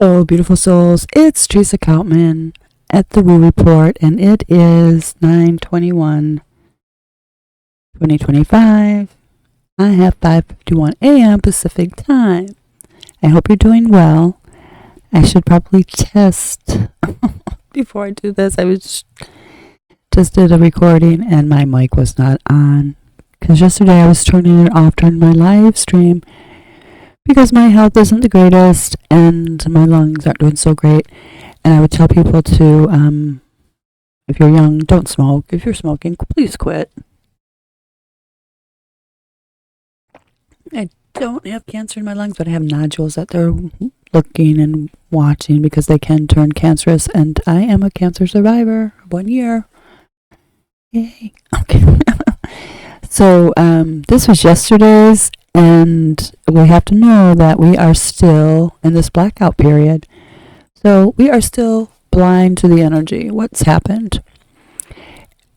Hello, beautiful souls. It's Teresa Coutman at the Woo Report, and it is 9/21/2025. I have 5:51 a.m. Pacific time. I hope you're doing well. I should probably test before I do this. I just did a recording and my mic was not on because yesterday I was turning it off during my live stream because my health isn't the greatest and my lungs aren't doing so great. And I would tell people to, if you're young, don't smoke. If you're smoking, please quit. I don't have cancer in my lungs, but I have nodules that they're looking and watching because they can turn cancerous. And I am a cancer survivor. 1 year. Yay. Okay. So, this was yesterday's. And we have to know that we are still in this blackout period. So we are still blind to the energy. What's happened?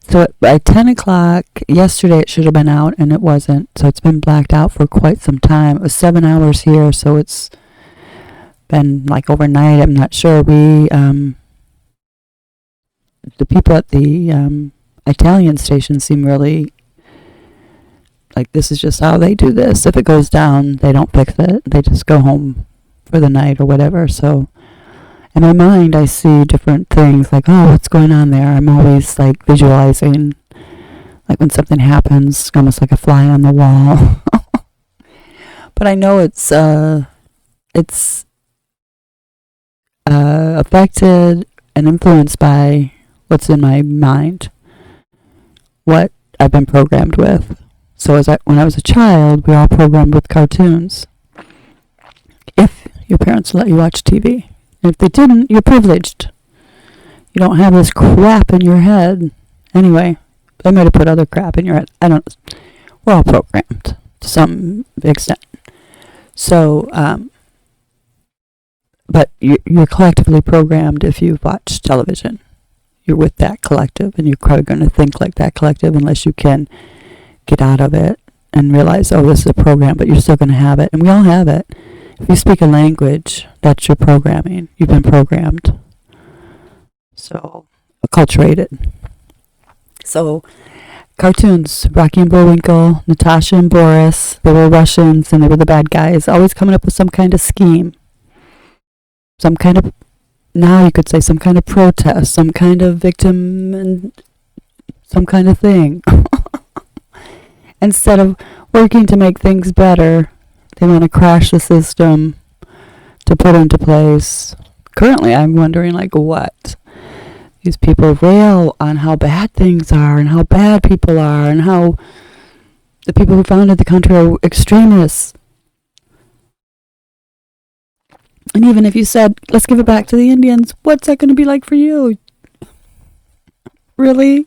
So by 10 o'clock yesterday, it should have been out, and it wasn't. So it's been blacked out for quite some time. It was 7 hours here, so it's been like overnight. I'm not sure. The people at the Italian station seem really like this is just how they do this. If it goes down, they don't fix it. They just go home for the night or whatever. So in my mind, I see different things like, oh, what's going on there? I'm always like visualizing, like when something happens, almost like a fly on the wall. But I know it's affected and influenced by what's in my mind, what I've been programmed with. So when I was a child, we were all programmed with cartoons. If your parents let you watch TV. And if they didn't, you're privileged. You don't have this crap in your head. Anyway, they might have put other crap in your head. We're all programmed to some extent. So, but you're collectively programmed if you watch television. You're with that collective, and you're probably going to think like that collective unless you can get out of it and realize, oh, this is a program, but you're still going to have it. And we all have it. If you speak a language, that's your programming. You've been programmed. So, acculturated. So, cartoons, Rocky and Bullwinkle, Natasha and Boris, they were Russians and they were the bad guys, always coming up with some kind of scheme. Some kind of, now you could say some kind of protest, some kind of victim, and some kind of thing. Instead of working to make things better, they want to crash the system to put into place. Currently, I'm wondering, like, what? These people rail on how bad things are and how bad people are and how the people who founded the country are extremists. And even if you said, let's give it back to the Indians, what's that going to be like for you? Really?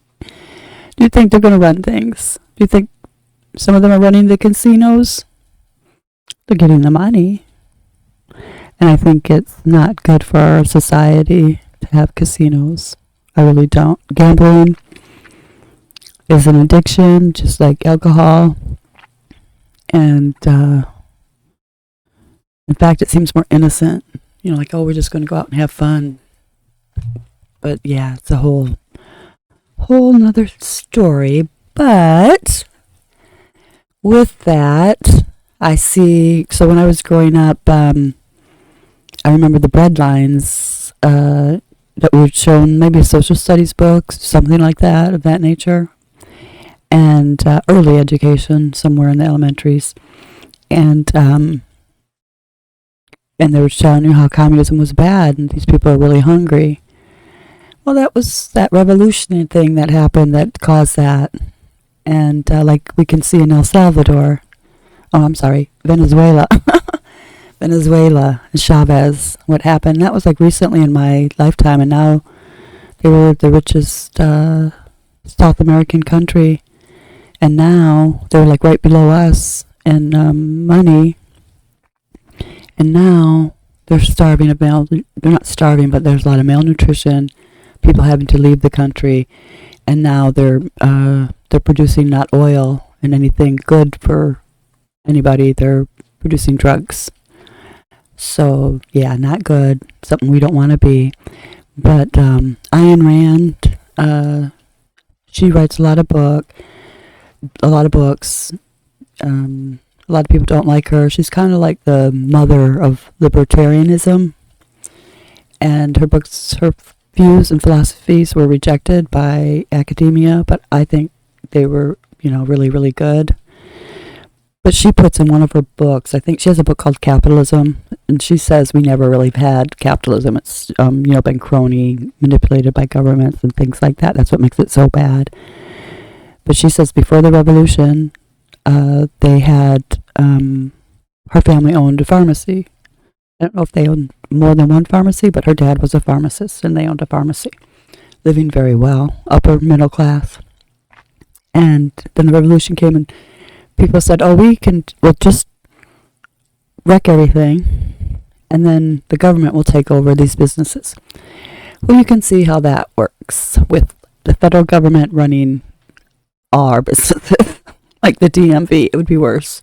Do you think they're going to run things? Do you think some of them are running the casinos? They're getting the money. And I think it's not good for our society to have casinos. I really don't. Gambling is an addiction, just like alcohol. And in fact, it seems more innocent. You know, like, oh, we're just going to go out and have fun. But yeah, it's a whole nother story. But with that, I see, so when I was growing up, I remember the bread lines that were shown, maybe social studies books, something like that, of that nature, and early education, somewhere in the elementaries, and they were showing you how communism was bad, and these people are really hungry. Well, that was that revolutionary thing that happened that caused that, and like we can see in El Salvador, Venezuela. Venezuela and Chavez, what happened. That was like recently in my lifetime, and now they were the richest South American country, and now they're like right below us in money, and now they're starving of they're not starving, but there's a lot of malnutrition, people having to leave the country, and now they're producing not oil and anything good for anybody. They're producing drugs. So, yeah, not good. Something we don't want to be. But Ayn Rand, she writes a lot of books. A lot of people don't like her. She's kind of like the mother of libertarianism. And her books, her views and philosophies were rejected by academia, but I think they were, really, really good. But she puts in one of her books, I think she has a book called Capitalism, and she says we never really had capitalism. It's, been crony, manipulated by governments and things like that. That's what makes it so bad. But she says before the revolution, they had, her family owned a pharmacy. I don't know if they owned more than one pharmacy, but her dad was a pharmacist and they owned a pharmacy. Living very well, upper middle class. And then the revolution came and people said, we'll just wreck everything and then the government will take over these businesses. Well, you can see how that works with the federal government running our businesses, like the DMV. It would be worse.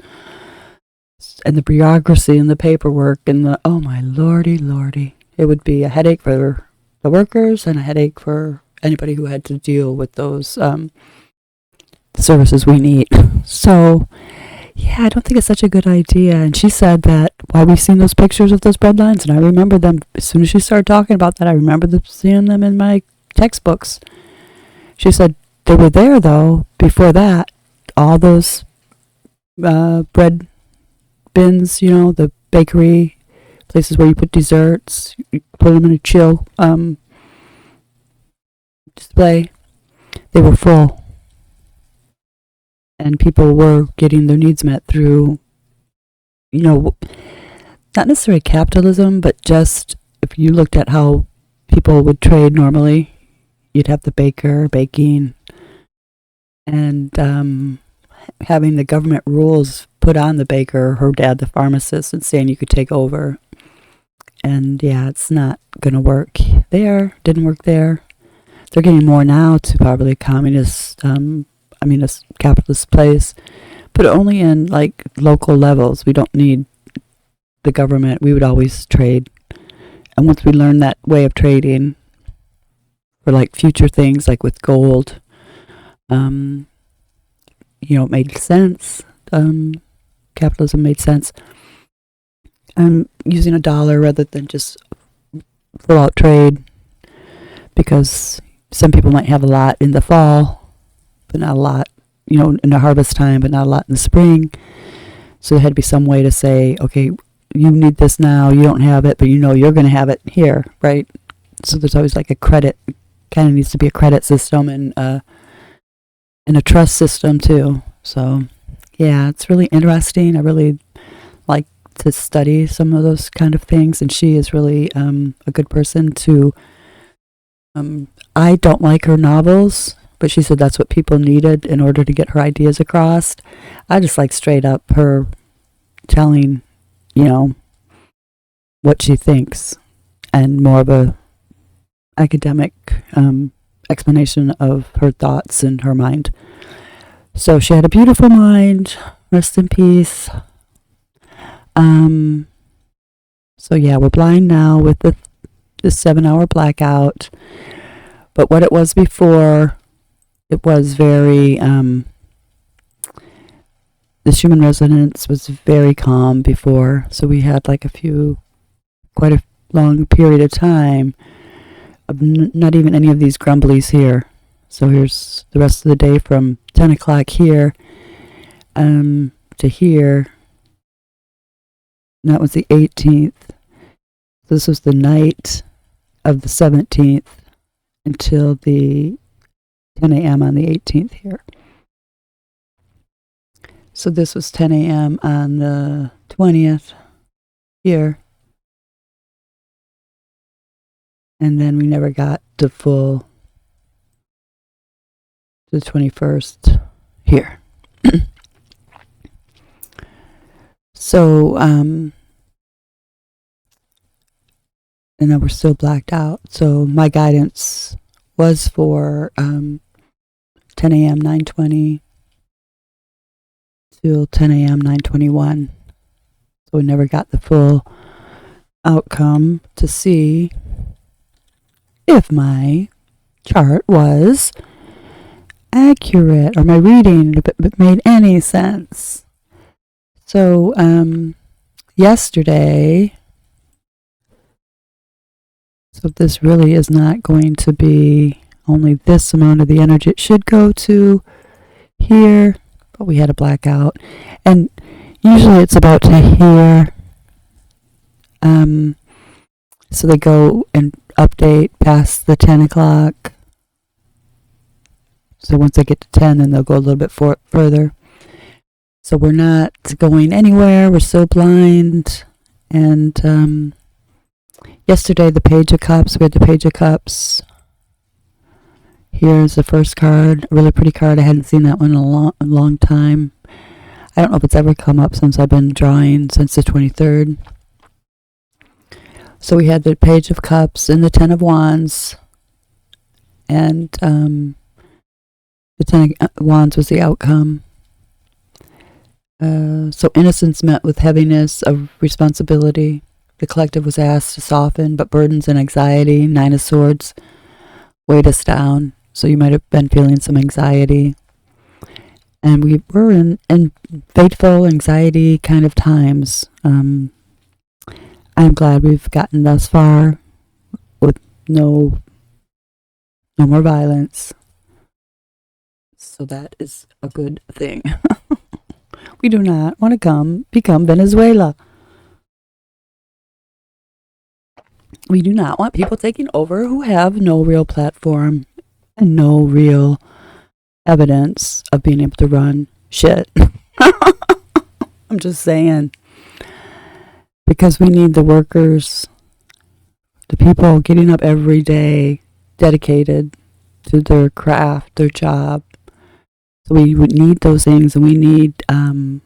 And the bureaucracy and the paperwork and oh my lordy. It would be a headache for the workers and a headache for anybody who had to deal with those services we need. So, yeah, I don't think it's such a good idea. And she said that while we've seen those pictures of those breadlines, and I remember them, as soon as she started talking about that, I remember seeing them in my textbooks. She said they were there, though, before that. All those bread bins, the bakery, places where you put desserts, you put them in a chill display, they were full. And people were getting their needs met through, not necessarily capitalism, but just if you looked at how people would trade normally, you'd have the baker baking and having the government rules put on the baker, her dad, the pharmacist, and saying you could take over. And yeah, it's not going to work there. Didn't work there. They're getting more now to probably a communist, a capitalist place, but only in like local levels. We don't need the government. We would always trade. And once we learn that way of trading for like future things, like with gold, it made sense. Capitalism made sense. Using a dollar rather than just full out trade, because some people might have a lot in the fall, but not a lot, in the harvest time, but not a lot in the spring. So there had to be some way to say, okay, you need this now, you don't have it, but you're going to have it here, right? So there's always like a credit, kind of needs to be a credit system and a trust system too. So yeah, it's really interesting. I really like to study some of those kind of things, and she is really a good person to. I don't like her novels, but she said that's what people needed in order to get her ideas across. I just like straight up her telling, what she thinks, and more of a academic explanation of her thoughts and her mind. So she had a beautiful mind. Rest in peace. So yeah, we're blind now with the 7-hour blackout. But what it was before, it was very, the Schumann resonance was very calm before. So we had like quite a long period of time of not even any of these grumblies here. So here's the rest of the day from 10 o'clock here to here. And that was the 18th. This was the night of the 17th until the 10 a.m. on the 18th here. So this was 10 a.m. on the 20th here. And then we never got the 21st here. So, and then we're still blacked out. So my guidance was for 10 a.m. 9:20 till 10 a.m. 9:21. So we never got the full outcome to see if my chart was accurate or my reading if it made any sense. So yesterday, so this really is not going to be only this amount of the energy it should go to here, but we had a blackout, and usually it's about to here. So they go and update past the 10 o'clock. So once they get to 10, then they'll go a little bit further. So we're not going anywhere. We're so blind. And yesterday, the Page of Cups. We had the Page of Cups. Here's the first card. A really pretty card. I hadn't seen that one in a long time. I don't know if it's ever come up since I've been drawing since the 23rd. So we had the Page of Cups and the Ten of Wands. And the Ten of Wands was the outcome. So innocence met with heaviness of responsibility. The collective was asked to soften, but burdens and anxiety, Nine of Swords, weighed us down. So you might have been feeling some anxiety. And we were in fateful anxiety kind of times. I'm glad we've gotten thus far with no more violence. So that is a good thing. We do not want to become Venezuela. We do not want people taking over who have no real platform and no real evidence of being able to run shit. I'm just saying. Because we need the workers, the people getting up every day, dedicated to their craft, their job. So we would need those things, and we need a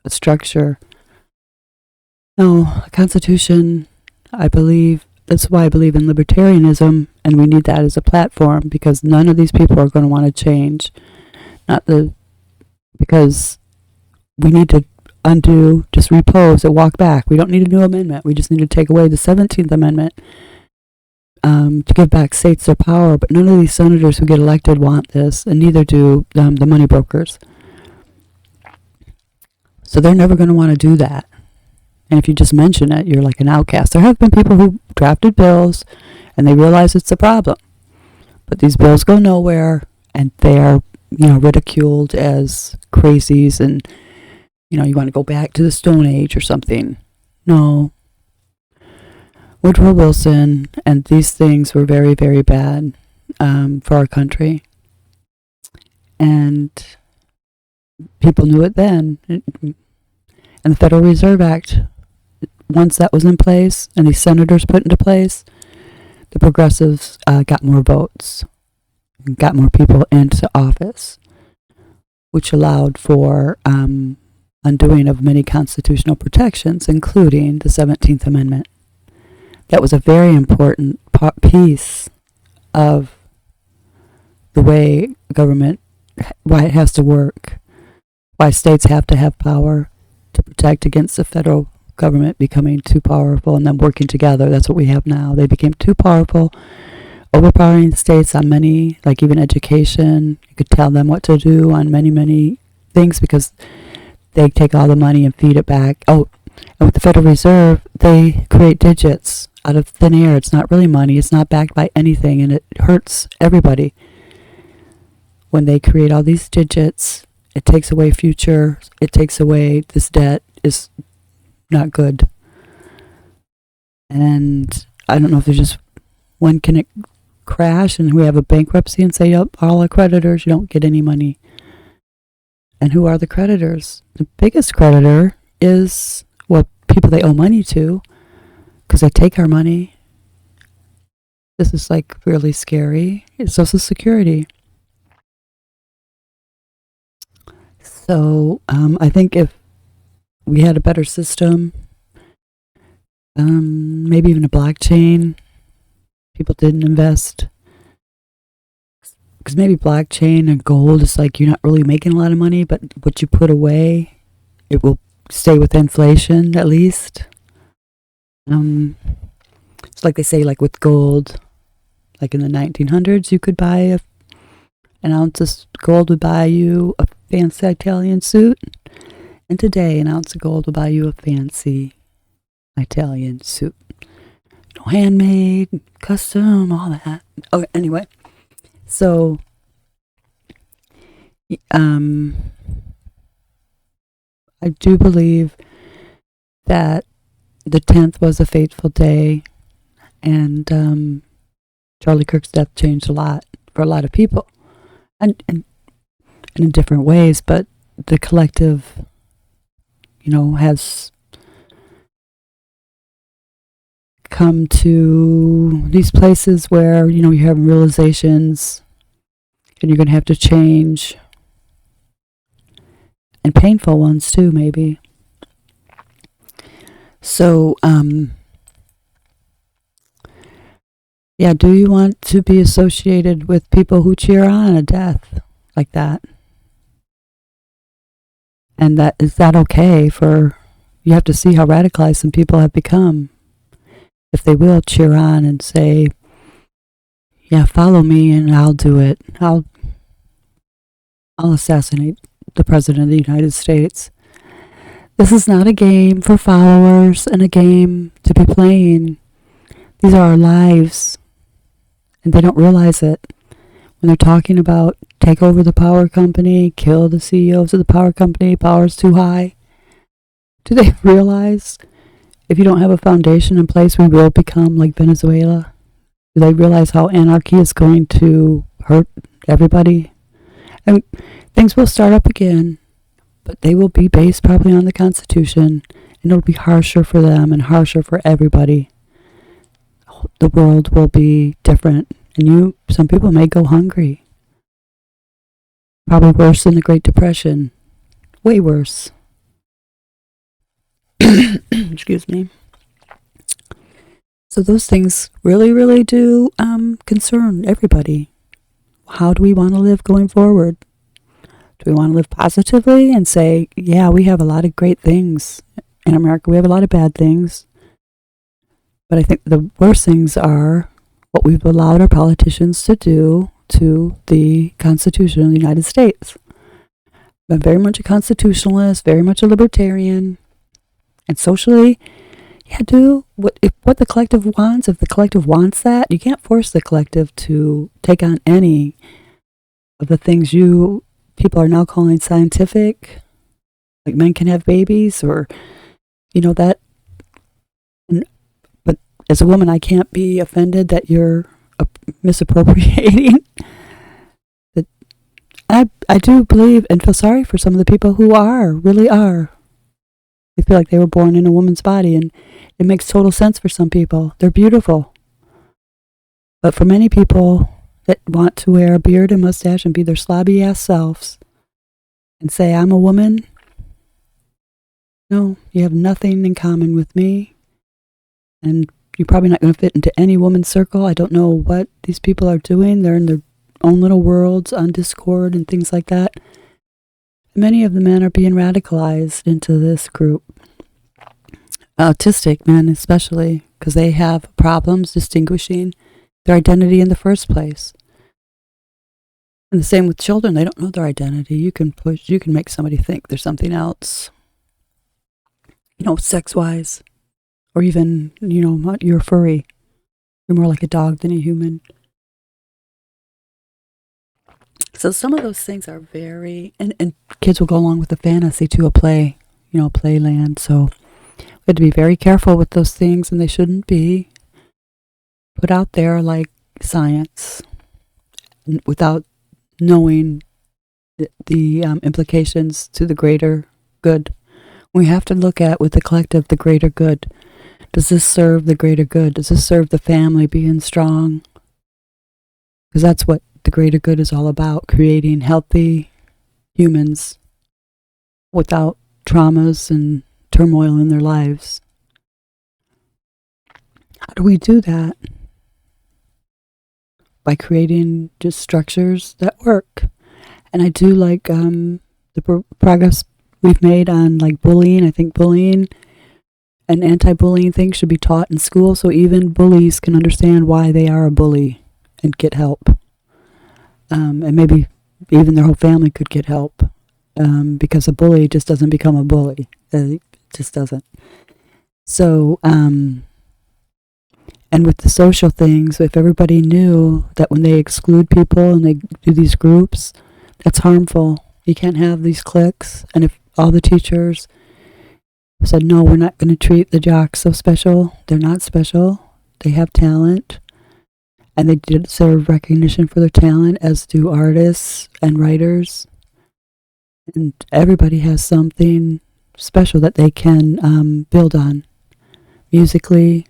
structure. No, a constitution, I believe, that's why I believe in libertarianism, and we need that as a platform, because none of these people are going to want to change. Because we need to undo, just repose and walk back. We don't need a new amendment. We just need to take away the 17th Amendment to give back states their power. But none of these senators who get elected want this, and neither do the money brokers. So they're never going to want to do that. And if you just mention it, you're like an outcast. There have been people who drafted bills, and they realize it's a problem. But these bills go nowhere, and they're, ridiculed as crazies, and you want to go back to the Stone Age or something. No. Woodrow Wilson and these things were very, very bad for our country. And people knew it then. And the Federal Reserve Act, once that was in place and these senators put into place, the progressives got more votes, got more people into office, which allowed for undoing of many constitutional protections, including the 17th Amendment. That was a very important piece of the way government, why it has to work, why states have to have power to protect against the federal government becoming too powerful and then working together. That's what we have now. They became too powerful, overpowering the states on many, like even education. You could tell them what to do on many, many things because they take all the money and feed it back. Oh, and with the Federal Reserve, they create digits out of thin air. It's not really money. It's not backed by anything, and it hurts everybody. When they create all these digits, it takes away future. It takes away this debt is not good. And I don't know if there's just when can it crash and we have a bankruptcy and say, yep, all our creditors, you don't get any money. And who are the creditors? The biggest creditor is, well, people they owe money to because they take our money. This is like really scary. It's Social Security. So I think if we had a better system, maybe even a blockchain, people didn't invest. Because maybe blockchain and gold is like you're not really making a lot of money, but what you put away, it will stay with inflation at least. It's like they say, like with gold, like in the 1900s, you could buy an ounce of gold would buy you a fancy Italian suit. And today, an ounce of gold will buy you a fancy Italian suit. Handmade, custom, all that. Okay, anyway. So, I do believe that the 10th was a fateful day, and Charlie Kirk's death changed a lot for a lot of people, and in different ways, but the collective, has come to these places where, you have realizations, and you're going to have to change, and painful ones too, maybe. So, do you want to be associated with people who cheer on a death like that? And is that okay you have to see how radicalized some people have become. If they will cheer on and say, yeah, follow me and I'll do it. I'll assassinate the President of the United States. This is not a game for followers and a game to be playing. These are our lives. And they don't realize it. When they're talking about take over the power company, kill the CEOs of the power company, power's too high. Do they realize if you don't have a foundation in place, we will become like Venezuela? Do they realize how anarchy is going to hurt everybody? And things will start up again, but they will be based probably on the Constitution, and it'll be harsher for them and harsher for everybody. The world will be different, and some people may go hungry. Probably worse than the Great Depression. Way worse. Excuse me. So those things really, really do concern everybody. How do we want to live going forward? Do we want to live positively and say, yeah, we have a lot of great things in America. We have a lot of bad things. But I think the worst things are what we've allowed our politicians to do to the Constitution of the United States. I'm very much a constitutionalist, very much a libertarian. And socially, do what the collective wants. If the collective wants that, you can't force the collective to take on any of the things people are now calling scientific, like men can have babies, or that. But as a woman, I can't be offended that you're misappropriating. I do believe and feel sorry for some of the people who really are. They feel like they were born in a woman's body, and it makes total sense for some people. They're beautiful. But for many people that want to wear a beard and mustache and be their slobby ass selves and say, I'm a woman, no, you have nothing in common with me. And you're probably not going to fit into any woman's circle. I don't know what these people are doing. They're in their own little worlds on Discord and things like that. Many of the men are being radicalized into this group. Autistic men especially, because they have problems distinguishing their identity in the first place. And the same with children. They don't know their identity. You can make somebody think there's something else, sex-wise. Or even, you're furry. You're more like a dog than a human. So some of those things are very, and kids will go along with the fantasy to a play, playland. So we have to be very careful with those things, and they shouldn't be put out there like science without knowing the implications to the greater good. We have to look at, with the collective, the greater good. Does this serve the greater good? Does this serve the family being strong? Because that's what the greater good is all about, creating healthy humans without traumas and turmoil in their lives. How do we do that? By creating just structures that work. And I do like the progress we've made on like bullying. I think bullying an anti-bullying thing should be taught in school so even bullies can understand why they are a bully and get help. And maybe even their whole family could get help. Because a bully just doesn't become a bully. It just doesn't. So, and with the social things, if everybody knew that when they exclude people and they do these groups, that's harmful. You can't have these cliques. And if all the teachers said, no, we're not going to treat the jocks so special. They're not special. They have talent. And they deserve recognition for their talent, as do artists and writers. And everybody has something special that they can build on musically.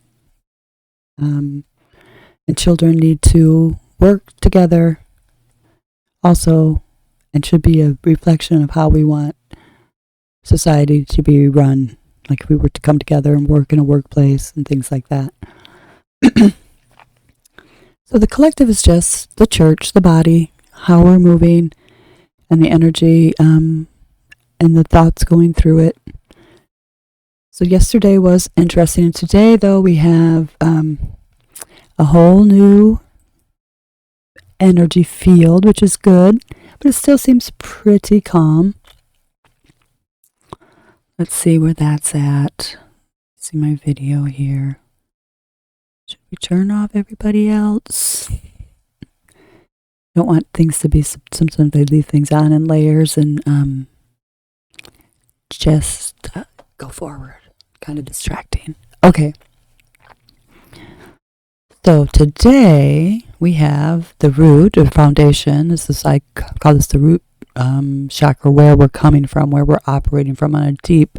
And children need to work together also, and should be a reflection of how we want society to be run. Like if we were to come together and work in a workplace and things like that. So the collective is just the church, the body, how we're moving, and the energy and the thoughts going through it. So yesterday was interesting. Today, though, we have a whole new energy field, which is good, but it still seems pretty calm. Let's see where that's at. See my video here. Should we turn off everybody else? Don't want things to be, sometimes they leave things on in layers and just go forward. Kind of distracting. Okay. So today we have the root or foundation. This is, I call this the root chakra, where we're coming from, where we're operating from on a deep,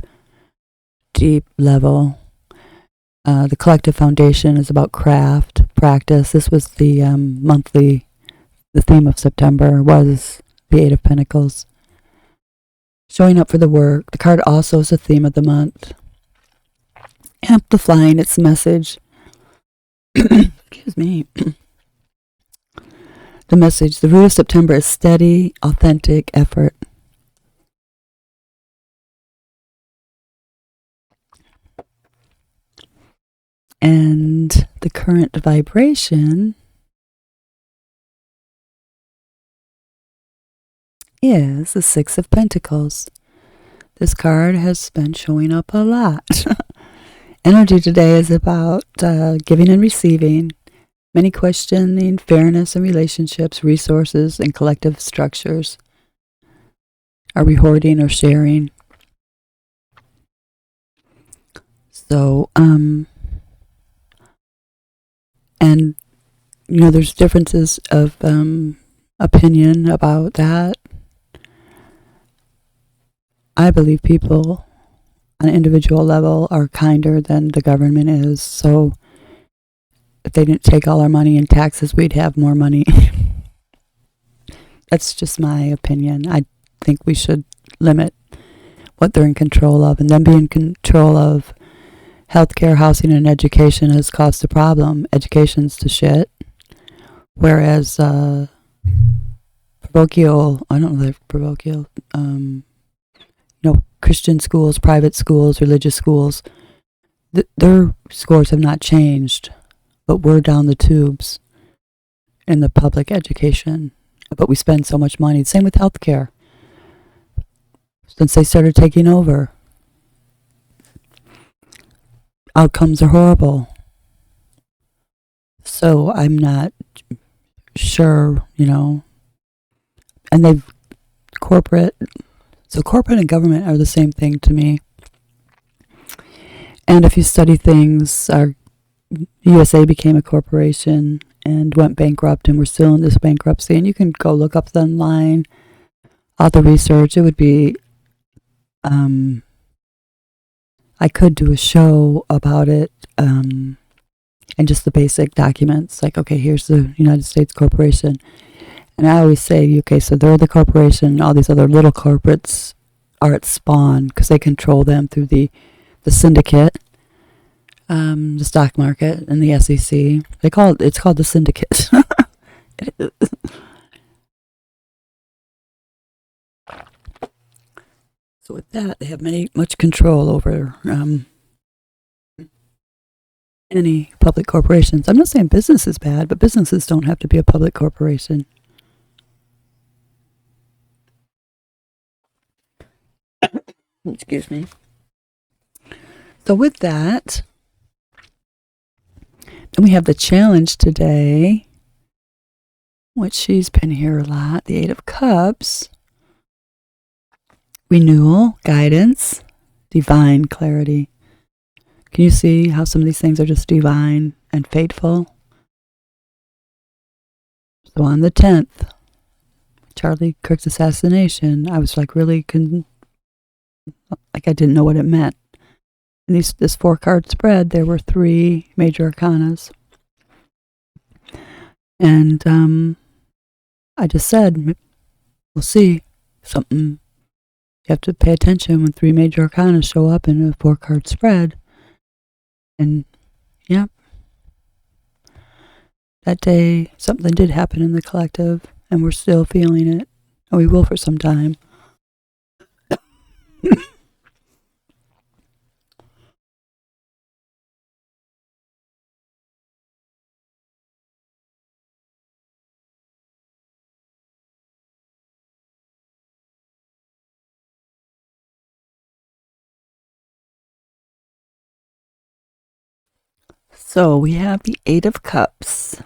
deep level. The collective foundation is about craft, practice. This was the the theme of September was the Eight of Pentacles. Showing up for the work. The card also is the theme of the month. Amplifying its message. Excuse me. The message, the root of September is steady, authentic effort. And the current vibration is the Six of Pentacles. This card has been showing up a lot. Energy today is about giving and receiving, many questioning fairness in relationships, resources, and collective structures. Are we hoarding or sharing? So, and, you know, there's differences of opinion about that. I believe people on an individual level are kinder than the government is. So if they didn't take all our money in taxes, we'd have more money. That's just my opinion. I think we should limit what they're in control of, and then be in control of healthcare, housing, and education has caused a problem. Education's to shit. Whereas parochial, I don't know if parochial, Christian schools, private schools, religious schools, their scores have not changed, but we're down the tubes in the public education. But we spend so much money. Same with healthcare. Since they started taking over, outcomes are horrible. So I'm not sure, and they've corporate and government are the same thing to me. And if you study things, our USA became a corporation and went bankrupt, and we're still in this bankruptcy. And you can go look up online, all the research. It would be, I could do a show about it, and just the basic documents. Like, okay, here's the United States corporation. And I always say, okay, so they're the corporation, all these other little corporates are at spawn because they control them through the syndicate, the stock market, and the SEC. It's called the syndicate. So with that, they have much control over any public corporations. I'm not saying business is bad, but businesses don't have to be a public corporation. Excuse me. So with that, then we have the challenge today, which she's been here a lot, the Eight of Cups. Renewal, guidance, divine clarity. Can you see how some of these things are just divine and fateful? So on the 10th, Charlie Kirk's assassination, I was like really, like I didn't know what it meant. In this 4-card spread, there were 3 major arcanas. And I just said, we'll see. Something, you have to pay attention when 3 major arcana show up in a 4-card spread. And, yeah, that day, something did happen in the collective, and we're still feeling it. And we will for some time. So we have the Eight of Cups.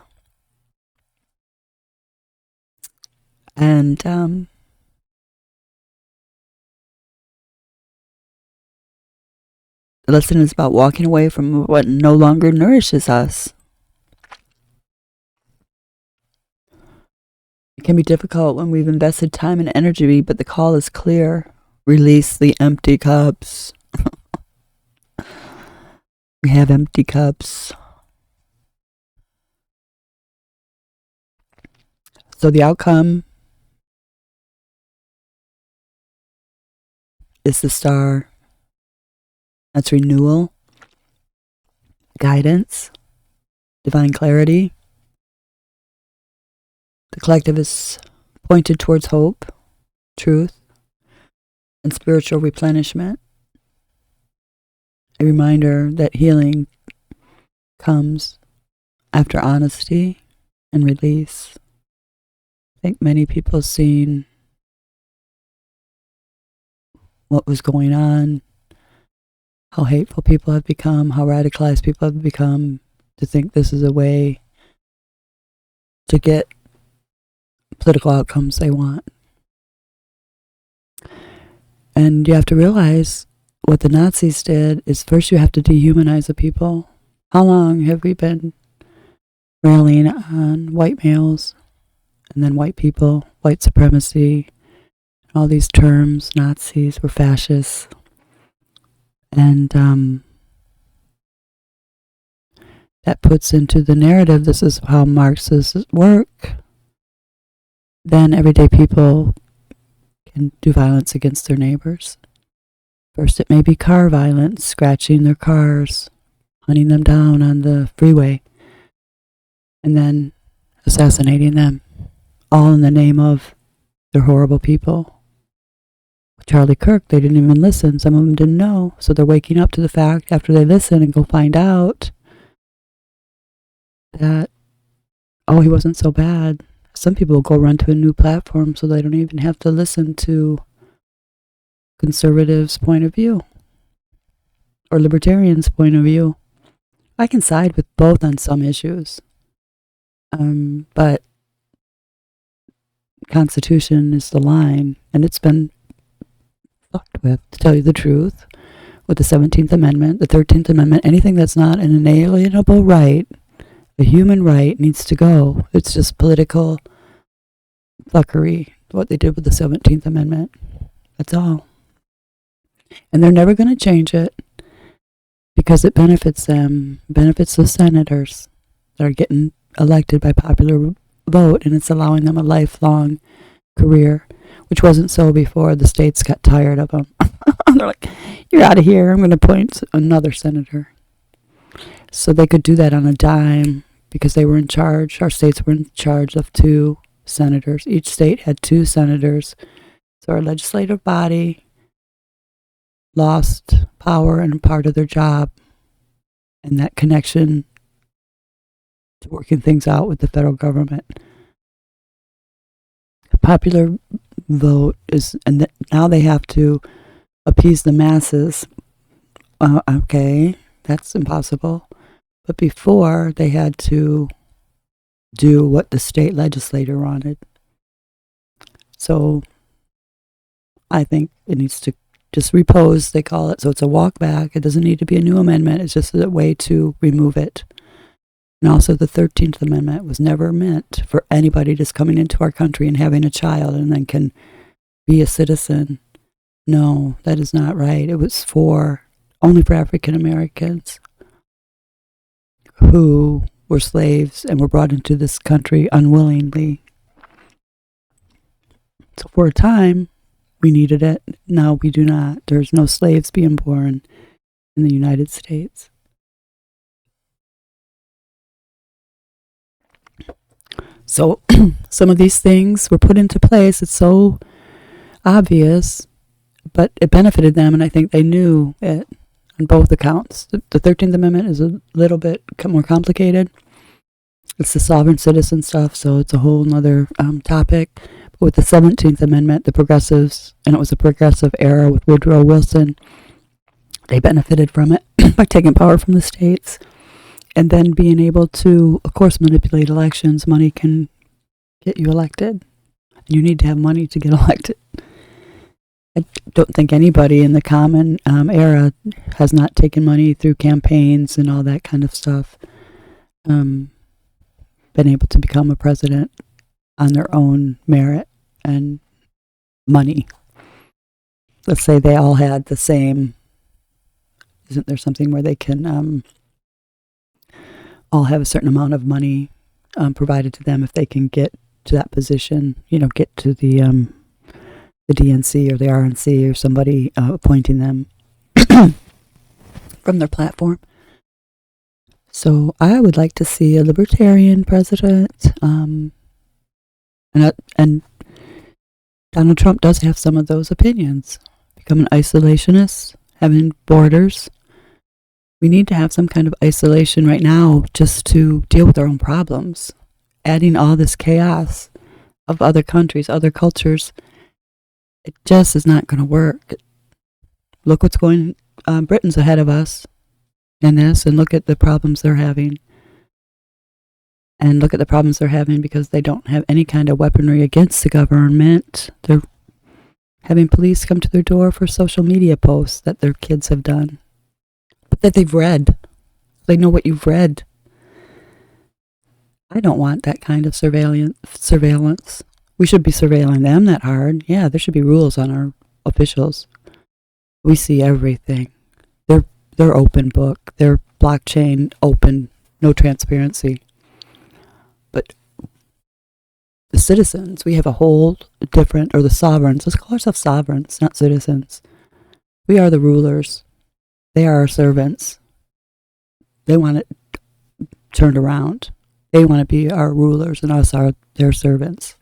And the lesson is about walking away from what no longer nourishes us. It can be difficult when we've invested time and energy, but the call is clear. Release the empty cups. We have empty cups. So the outcome is the Star. That's renewal, guidance, divine clarity. The collective is pointed towards hope, truth, and spiritual replenishment. A reminder that healing comes after honesty and release. I think many people have seen what was going on, how hateful people have become, how radicalized people have become, to think this is a way to get political outcomes they want. And you have to realize what the Nazis did is first you have to dehumanize the people. How long have we been rallying on white males and then white people, white supremacy, all these terms? Nazis were fascists. And that puts into the narrative, this is how Marxists work. Then everyday people can do violence against their neighbors. First it may be car violence, scratching their cars, hunting them down on the freeway, and then assassinating them, all in the name of they're horrible people. Charlie Kirk, they didn't even listen. Some of them didn't know. So they're waking up to the fact after they listen and go find out that, oh, he wasn't so bad. Some people will go run to a new platform so they don't even have to listen to conservatives' point of view or libertarians' point of view. I can side with both on some issues. But Constitution is the line, and it's been fucked with, to tell you the truth, with the 17th Amendment, the 13th Amendment. Anything that's not an inalienable right, a human right, needs to go. It's just political fuckery, what they did with the 17th Amendment. That's all. And they're never going to change it because it benefits them, benefits the senators that are getting elected by popular vote, and it's allowing them a lifelong career, which wasn't so before the states got tired of them. They're like, you're out of here. I'm going to appoint another senator. So they could do that on a dime because they were in charge. Our states were in charge of 2 senators. Each state had 2 senators. So our legislative body lost power and part of their job and that connection to working things out with the federal government. The popular vote is, and now they have to appease the masses. Okay, that's impossible. But before, they had to do what the state legislator wanted. So I think it needs to just repose, they call it. So it's a walk back. It doesn't need to be a new amendment. It's just a way to remove it. And also the 13th Amendment was never meant for anybody just coming into our country and having a child and then can be a citizen. No, that is not right. It was only for African Americans who were slaves and were brought into this country unwillingly. So for a time, we needed it. Now we do not. There's no slaves being born in the United States. So some of these things were put into place. It's so obvious, but it benefited them, and I think they knew it on both accounts. The 13th Amendment is a little bit more complicated. It's the sovereign citizen stuff, so it's a whole nother topic. But with the 17th Amendment, the progressives, and it was a progressive era with Woodrow Wilson, they benefited from it by taking power from the states. And then being able to, of course, manipulate elections. Money can get you elected. You need to have money to get elected. I don't think anybody in the common era has not taken money through campaigns and all that kind of stuff, been able to become a president on their own merit and money. Let's say they all had the same. Isn't there something where they can all have a certain amount of money provided to them if they can get to that position, get to the DNC or the RNC or somebody appointing them from their platform. So I would like to see a libertarian president, and Donald Trump does have some of those opinions. Become an isolationist, having borders. We need to have some kind of isolation right now just to deal with our own problems. Adding all this chaos of other countries, other cultures, it just is not going to work. Look what's going on. Britain's ahead of us in this, and look at the problems they're having. And look at the problems they're having because they don't have any kind of weaponry against the government. They're having police come to their door for social media posts that their kids have done. But that they've read. They know what you've read. I don't want that kind of surveillance. We should be surveilling them that hard. Yeah, there should be rules on our officials. We see everything. They're open book. They're blockchain open, no transparency. But the citizens, we have a whole different, or the sovereigns, let's call ourselves sovereigns, not citizens. We are the rulers. They are our servants. They want it turned around. They want to be our rulers and us are their servants.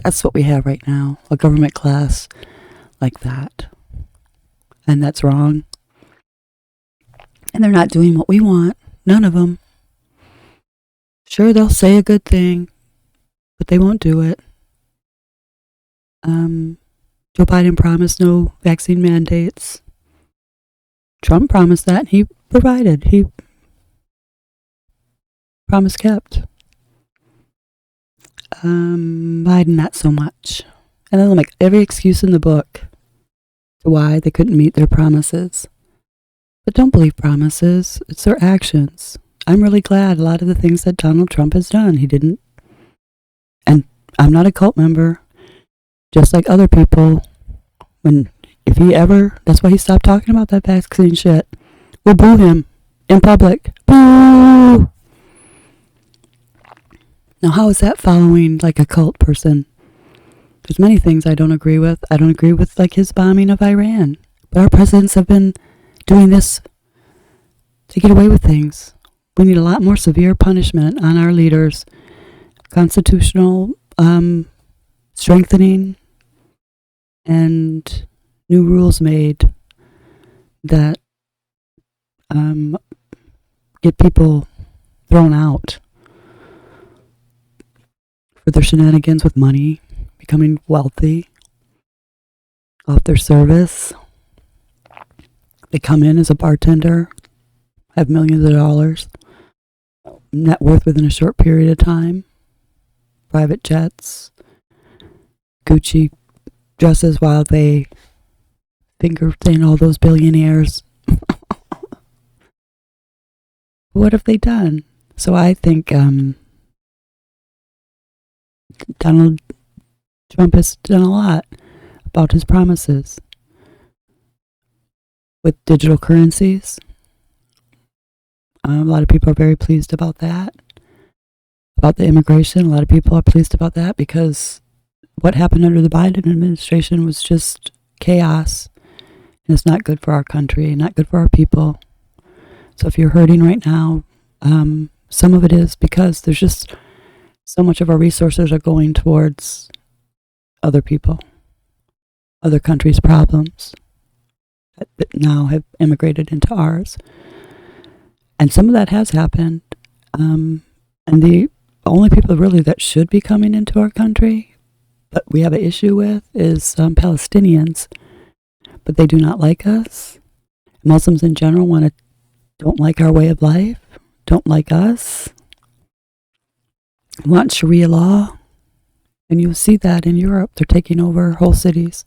That's what we have right now, a government class like that. And that's wrong. And they're not doing what we want. None of them. Sure, they'll say a good thing, but they won't do it. Joe Biden promised no vaccine mandates. Trump promised that. He provided. He promise kept. Biden, not so much. And then they'll make every excuse in the book to why they couldn't meet their promises. But don't believe promises. It's their actions. I'm really glad a lot of the things that Donald Trump has done, he didn't. And I'm not a cult member. Just like other people. That's why he stopped talking about that vaccine shit. We'll boo him in public. Boo! Now, how is that following like a cult person? There's many things I don't agree with. I don't agree with like his bombing of Iran. But our presidents have been doing this to get away with things. We need a lot more severe punishment on our leaders. Constitutional strengthening and new rules made that get people thrown out for their shenanigans with money, becoming wealthy off their service. They come in as a bartender, have millions of dollars, net worth within a short period of time, private jets, Gucci dresses while they finger thing all those billionaires. What have they done? So I think Donald Trump has done a lot about his promises with digital currencies. A lot of people are very pleased about that. About the immigration, a lot of people are pleased about that because what happened under the Biden administration was just chaos. And it's not good for our country, not good for our people. So if you're hurting right now, some of it is because there's just so much of our resources are going towards other people, other countries' problems that now have immigrated into ours. And some of that has happened. And the only people really that should be coming into our country, but we have an issue with, is Palestinians. But they do not like us. Muslims in general don't like our way of life, don't like us, want Sharia law. And you'll see that in Europe. They're taking over whole cities.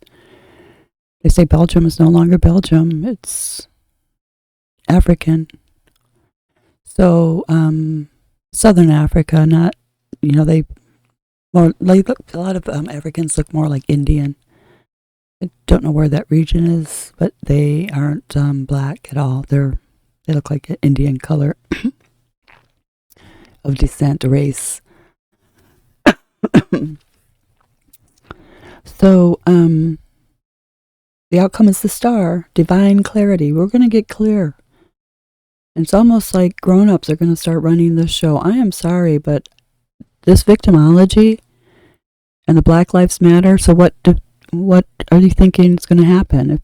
They say Belgium is no longer Belgium. It's African. So, Southern Africa, not, a lot of Africans look more like Indian. I don't know where that region is, but they aren't black at all. They look like an Indian color of descent, race. So, the outcome is the star, divine clarity. We're going to get clear. And it's almost like grown-ups are going to start running this show. I am sorry, but this victimology and the Black Lives Matter, so what are you thinking is going to happen? If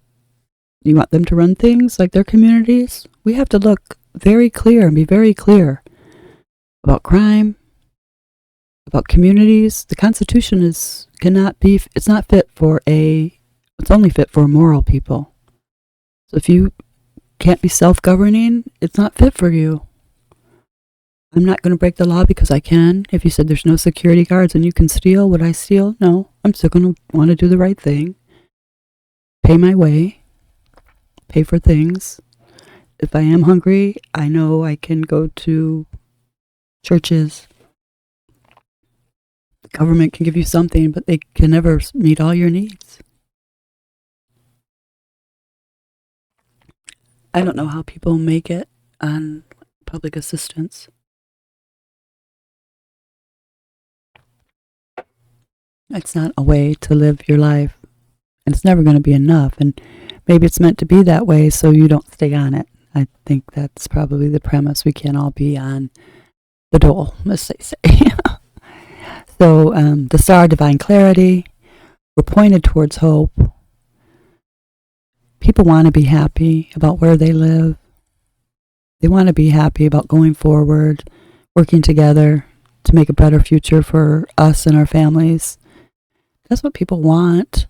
you want them to run things like their communities, we have to look very clear and be very clear about crime, about communities. The Constitution it's only fit for moral people. So if you can't be self-governing, it's not fit for you. I'm not going to break the law because I can. If you said there's no security guards and you can steal, would I steal? No, I'm still going to want to do the right thing. Pay my way. Pay for things. If I am hungry, I know I can go to churches. The government can give you something, but they can never meet all your needs. I don't know how people make it on public assistance. It's not a way to live your life, and it's never going to be enough, and maybe it's meant to be that way so you don't stay on it. I think that's probably the premise. We can't all be on the dole, as they say. So the star, divine clarity, we're pointed towards hope. People want to be happy about where they live. They want to be happy about going forward, working together to make a better future for us and our families. That's what people want.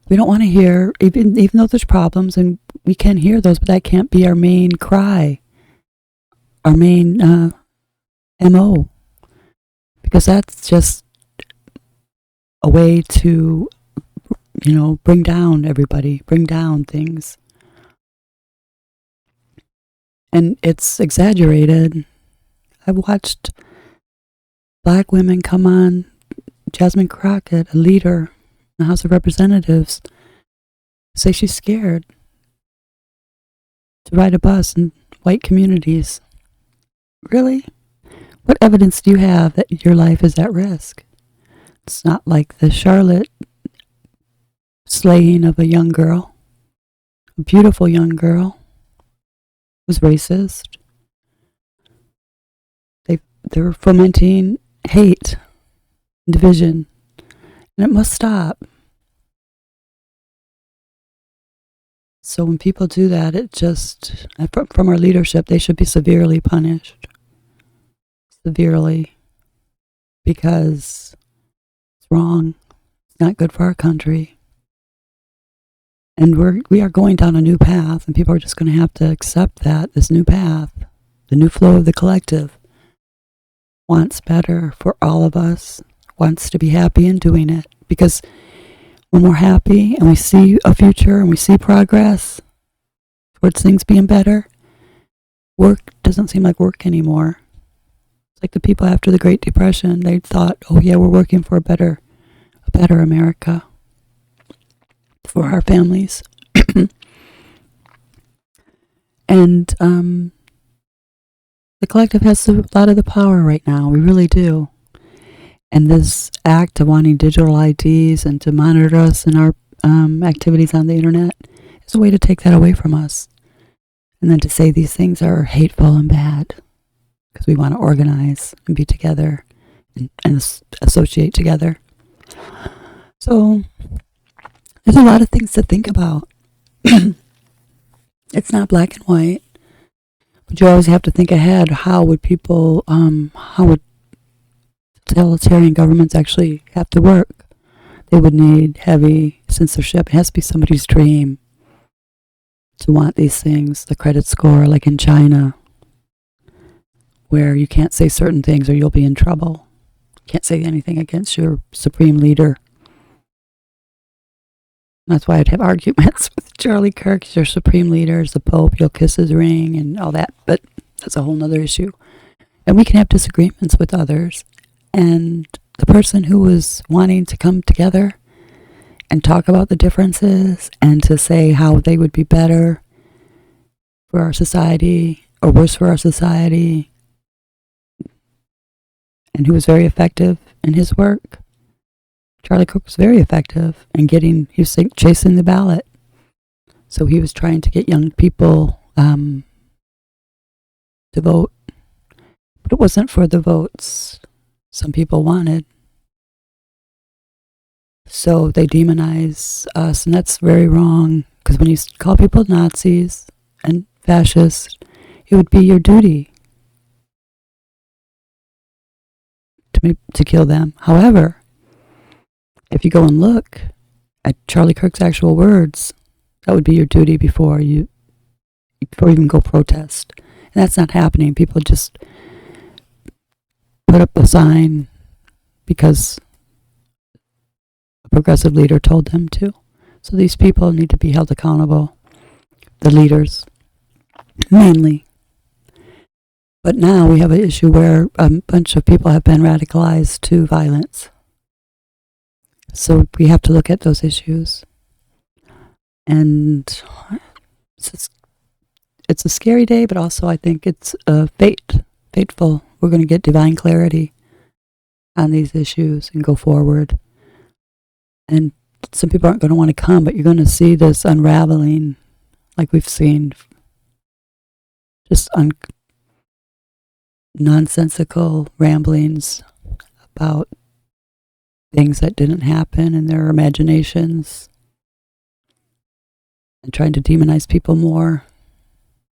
We don't want to hear, even though there's problems, and we can hear those, but that can't be our main cry, our main MO. Because that's just a way to, bring down everybody, bring down things. And it's exaggerated. I've watched Black women come on, Jasmine Crockett, a leader in the House of Representatives, say she's scared to ride a bus in white communities. Really? What evidence do you have that your life is at risk? It's not like the Charlotte slaying of a young girl, a beautiful young girl, was racist. They're fomenting hate, division, and it must stop. So when people do that, it just, from our leadership, they should be severely punished. Severely. Because it's wrong. It's not good for our country. And we are going down a new path, and people are just going to have to accept that, this new path, the new flow of the collective, wants better for all of us, wants to be happy in doing it. Because when we're happy and we see a future and we see progress towards things being better, work doesn't seem like work anymore. It's like the people after the Great Depression, they thought, oh yeah, we're working for a better America for our families. And the collective has a lot of the power right now. We really do. And this act of wanting digital IDs and to monitor us in our activities on the internet is a way to take that away from us. And then to say these things are hateful and bad because we want to organize and be together and associate together. So there's a lot of things to think about. It's not black and white, but you always have to think ahead. How would totalitarian governments actually have to work? They would need heavy censorship. It has to be somebody's dream to want these things. The credit score, like in China, where you can't say certain things or you'll be in trouble. You can't say anything against your supreme leader. That's why I'd have arguments with Charlie Kirk. He's your supreme leader, is the Pope. You'll kiss his ring and all that. But that's a whole nother issue. And we can have disagreements with others. And the person who was wanting to come together and talk about the differences and to say how they would be better for our society or worse for our society, and who was very effective in his work, Charlie Kirk was very effective in he was chasing the ballot. So he was trying to get young people to vote. But it wasn't for the votes some people wanted. So they demonize us, and that's very wrong. Because when you call people Nazis and fascists, it would be your duty to kill them. However, if you go and look at Charlie Kirk's actual words, that would be your duty before you even go protest. And that's not happening. People just put up a sign because a progressive leader told them to. So these people need to be held accountable. The leaders, mainly. But now we have an issue where a bunch of people have been radicalized to violence. So we have to look at those issues. And it's a scary day, but also I think it's fateful. We're going to get divine clarity on these issues and go forward. And some people aren't going to want to come, but you're going to see this unraveling like we've seen. Just nonsensical ramblings about things that didn't happen in their imaginations and trying to demonize people more.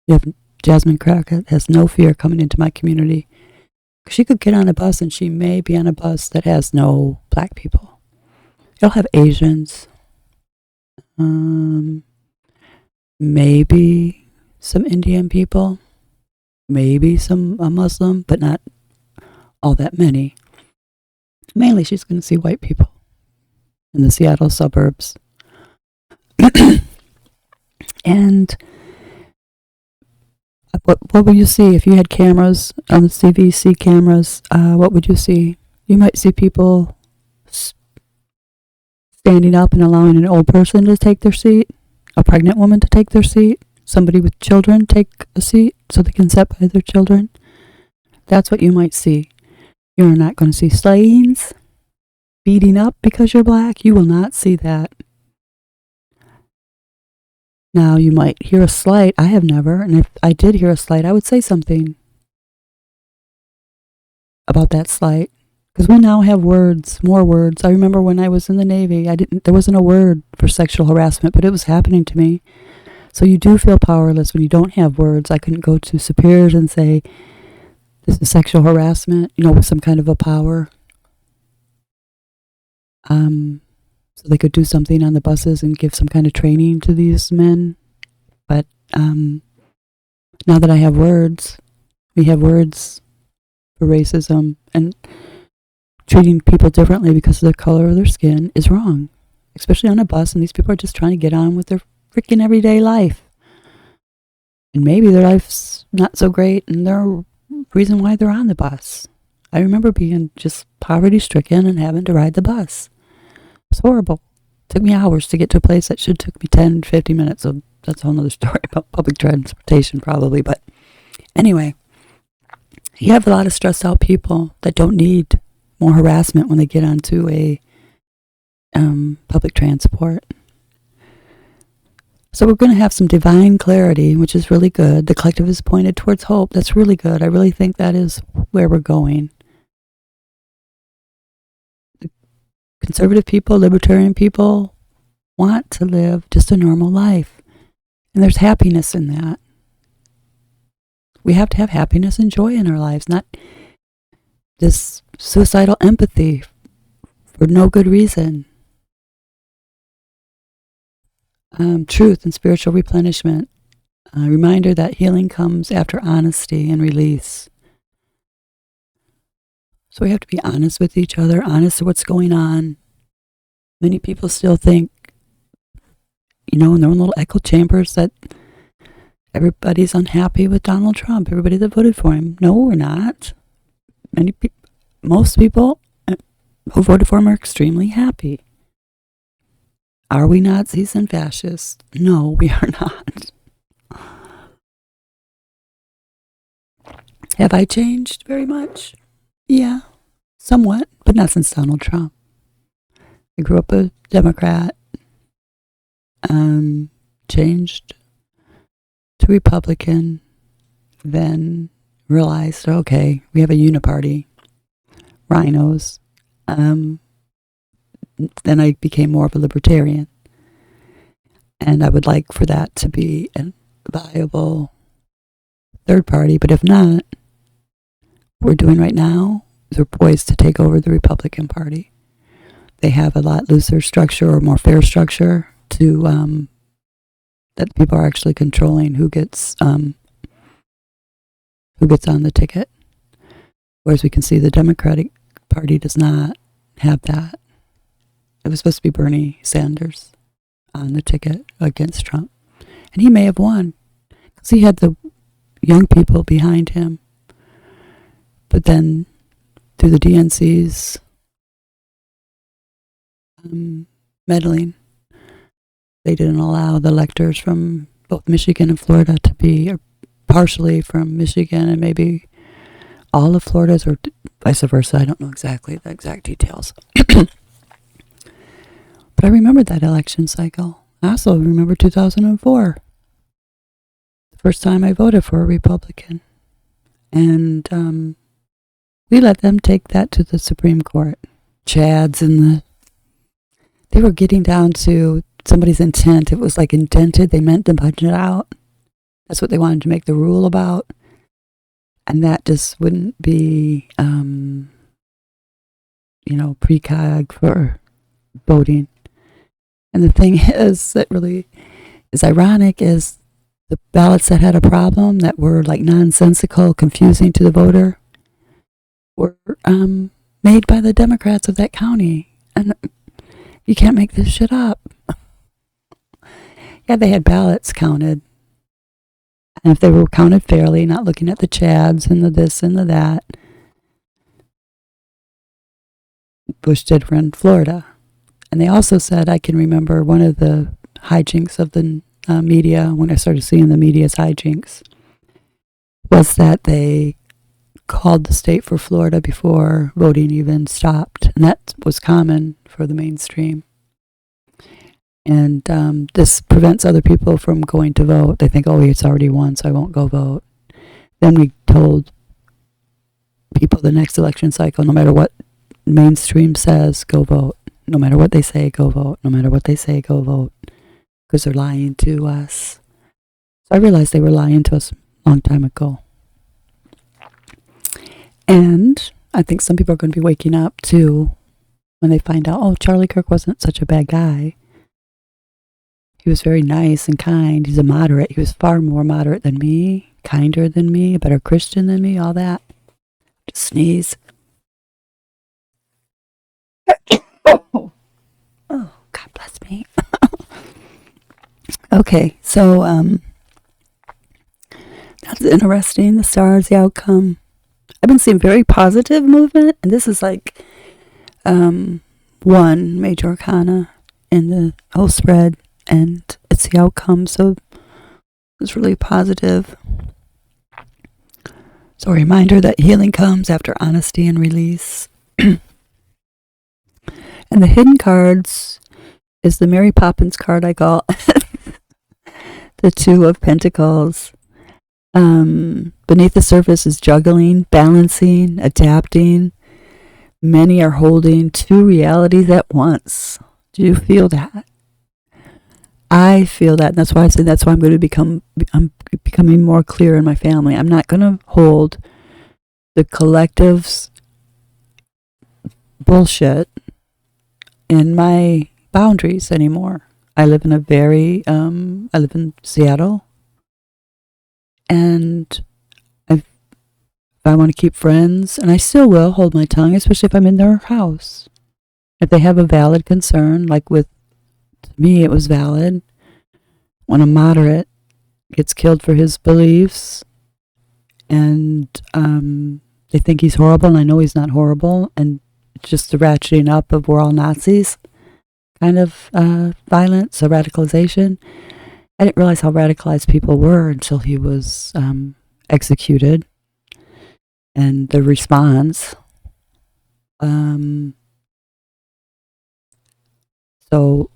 You have Jasmine Crockett has no fear coming into my community. She could get on a bus and she may be on a bus that has no black people. You'll have Asians, maybe some Indian people, maybe some Muslim, but not all that many. Mainly she's going to see white people in the Seattle suburbs. And what would you see if you had cameras on the CVC cameras? What would you see? You might see people standing up and allowing an old person to take their seat, a pregnant woman to take their seat, somebody with children take a seat so they can sit by their children. That's what you might see. You're not going to see slayings, beating up because you're black. You will not see that. Now, you might hear a slight. I have never, and if I did hear a slight, I would say something about that slight. Because we now have words, more words. I remember when I was in the Navy, there wasn't a word for sexual harassment, but it was happening to me. So you do feel powerless when you don't have words. I couldn't go to superiors and say, this is sexual harassment, with some kind of a power. So they could do something on the buses and give some kind of training to these men. But now that I have words, we have words for racism, and treating people differently because of the color of their skin is wrong, especially on a bus, and these people are just trying to get on with their freaking everyday life. And maybe their life's not so great, and they're reason why they're on the bus. I remember being just poverty-stricken and having to ride the bus. It's horrible. It took me hours to get to a place that should took me 10, 50 minutes. So that's a whole other story about public transportation probably. But anyway, you have a lot of stressed out people that don't need more harassment when they get onto a public transport. So we're going to have some divine clarity, which is really good. The collective is pointed towards hope. That's really good. I really think that is where we're going. Conservative people, libertarian people want to live just a normal life. And there's happiness in that. We have to have happiness and joy in our lives, not this suicidal empathy for no good reason. Truth and spiritual replenishment. A reminder that healing comes after honesty and release. So we have to be honest with each other, honest with what's going on. Many people still think, in their own little echo chambers that everybody's unhappy with Donald Trump, everybody that voted for him. No, we're not. Most people who voted for him are extremely happy. Are we Nazis and fascists? No, we are not. Have I changed very much? Yeah, somewhat, but not since Donald Trump. I grew up a Democrat, changed to Republican, then realized, okay, we have a uniparty, rhinos. Then I became more of a libertarian. And I would like for that to be a viable third party, but if not, what we're doing right now, they're poised to take over the Republican Party. They have a lot looser structure or more fair structure to that people are actually controlling who gets on the ticket. Whereas we can see the Democratic Party does not have that. It was supposed to be Bernie Sanders on the ticket against Trump. And he may have won because he had the young people behind him. But then through the DNC's meddling, they didn't allow the electors from both Michigan and Florida to be, or partially from Michigan and maybe all of Florida's, or vice versa. I don't know exactly the exact details. But I remember that election cycle. I also remember 2004, the first time I voted for a Republican. And we let them take that to the Supreme Court. Chads and they were getting down to somebody's intent. It was like indented. They meant to budget out. That's what they wanted to make the rule about. And that just wouldn't be, precog for voting. And the thing is that really is ironic is the ballots that had a problem, that were like nonsensical, confusing to the voter, were made by the Democrats of that county. And you can't make this shit up. Yeah, they had ballots counted. And if they were counted fairly, not looking at the chads and the this and the that, Bush did run Florida. And they also said, I can remember one of the hijinks of the media, when I started seeing the media's hijinks, was that they called the state for Florida before voting even stopped. And that was common for the mainstream. And this prevents other people from going to vote. They think, it's already won, so I won't go vote. Then we told people the next election cycle, no matter what mainstream says, go vote. No matter what they say, go vote. No matter what they say, go vote. Because they're lying to us. So I realized they were lying to us a long time ago. And I think some people are going to be waking up too when they find out, oh, Charlie Kirk wasn't such a bad guy. He was very nice and kind. He's a moderate. He was far more moderate than me, kinder than me, a better Christian than me, all that. Just sneeze. Oh, God bless me. Okay, so that's interesting. The stars, the outcome. I've been seeing very positive movement, and this is like one major arcana in the whole spread, and it's the outcome, so it's really positive. So a reminder that healing comes after honesty and release. And the hidden cards is the Mary Poppins card I call the Two of Pentacles. Beneath the surface is juggling, balancing, adapting. Many are holding two realities at once. Do you feel that? I feel that. And that's why I say that's why I'm going to I'm becoming more clear in my family. I'm not going to hold the collective's bullshit in my boundaries anymore. I live in I live in Seattle. And if I want to keep friends, and I still will hold my tongue, especially if I'm in their house. If they have a valid concern, like with me, it was valid. When a moderate gets killed for his beliefs, and they think he's horrible, and I know he's not horrible, and it's just the ratcheting up of we're all Nazis kind of violence, or radicalization. I didn't realize how radicalized people were until he was executed, and the response. So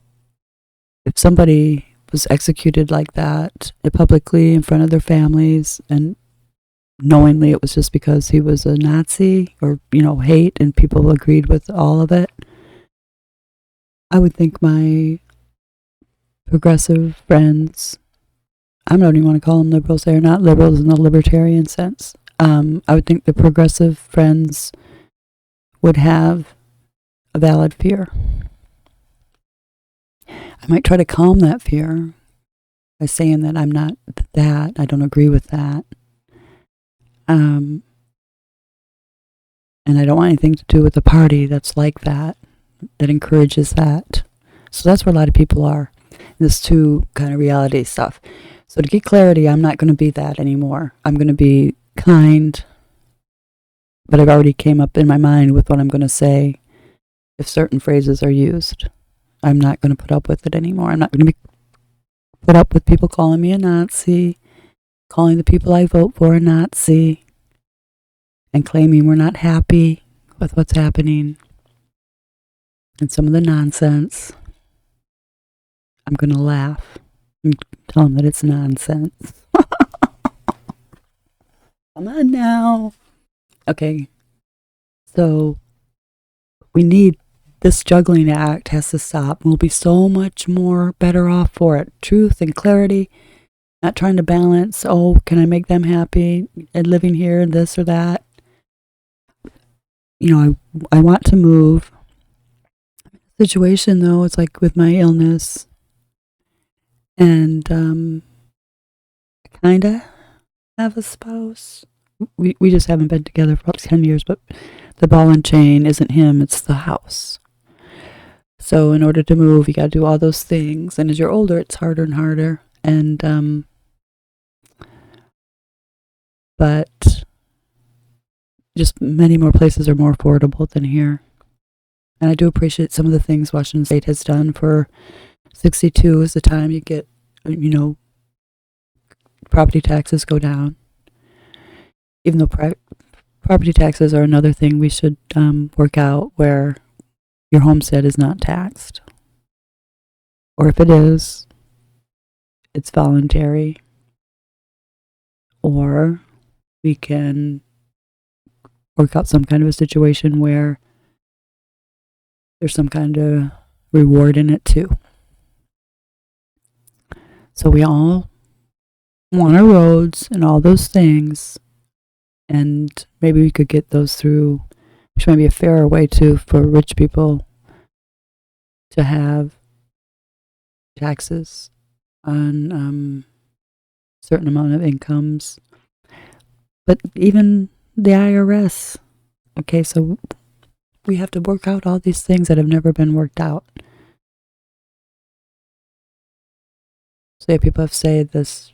if somebody was executed like that publicly in front of their families, and knowingly it was just because he was a Nazi, or, hate, and people agreed with all of it, I would think my progressive friends, I don't even want to call them liberals, they're not liberals in the libertarian sense. I would think the progressive friends would have a valid fear. I might try to calm that fear by saying that I'm not that, I don't agree with that. And I don't want anything to do with the party that's like that encourages that. So that's where a lot of people are. This two kind of reality stuff. So to get clarity, I'm not going to be that anymore. I'm going to be kind, but I've already came up in my mind with what I'm going to say if certain phrases are used. I'm not going to put up with it anymore. I'm not going to put up with people calling me a Nazi, calling the people I vote for a Nazi, and claiming we're not happy with what's happening and some of the nonsense. I'm going to laugh and tell them that it's nonsense. Come on now. Okay. So we need this juggling act has to stop. We'll be so much more better off for it. Truth and clarity, not trying to balance, oh, can I make them happy and living here and this or that. I want to move. Situation though, it's like with my illness, and kind of have a spouse. We just haven't been together for 10 years, but the ball and chain isn't him, it's the house. So in order to move, you got to do all those things, and as you're older, it's harder and harder. And but just many more places are more affordable than here. And I do appreciate some of the things Washington State has done. For 62 is the time you get, property taxes go down. Even though property taxes are another thing we should work out, where your homestead is not taxed. Or if it is, it's voluntary. Or we can work out some kind of a situation where there's some kind of reward in it too. So we all on our roads and all those things. And maybe we could get those through, which might be a fairer way too for rich people to have taxes on certain amount of incomes. But even the IRS, okay, so we have to work out all these things that have never been worked out. So people have said this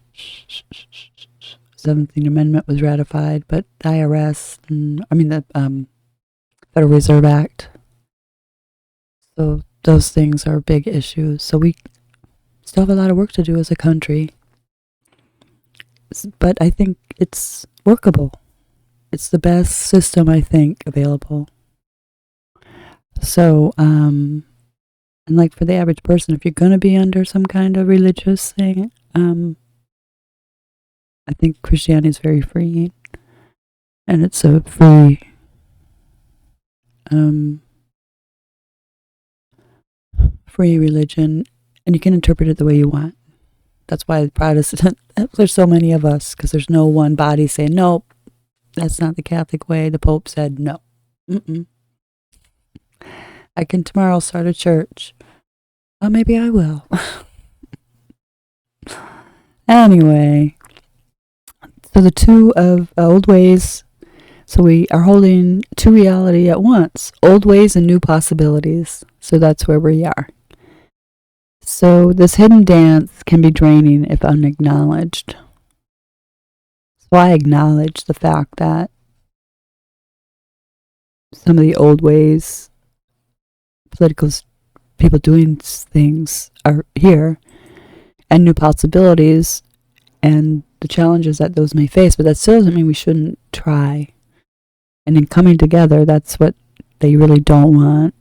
17th Amendment was ratified, but the IRS, the Federal Reserve Act. So those things are big issues. So we still have a lot of work to do as a country. But I think it's workable. It's the best system, I think, available. So, and like for the average person, if you're going to be under some kind of religious thing, I think Christianity is very freeing. And it's a free, free religion, and you can interpret it the way you want. That's why Protestant, there's so many of us, because there's no one body saying, no, that's not the Catholic way. The Pope said no. I can tomorrow start a church. Oh, maybe I will. Anyway, so the two of old ways. So we are holding two reality at once, old ways and new possibilities. So that's where we are. So this hidden dance can be draining if unacknowledged. So I acknowledge the fact that some of the old ways, political people doing things are here, and new possibilities, and the challenges that those may face. But that still doesn't mean we shouldn't try. And in coming together, that's what they really don't want.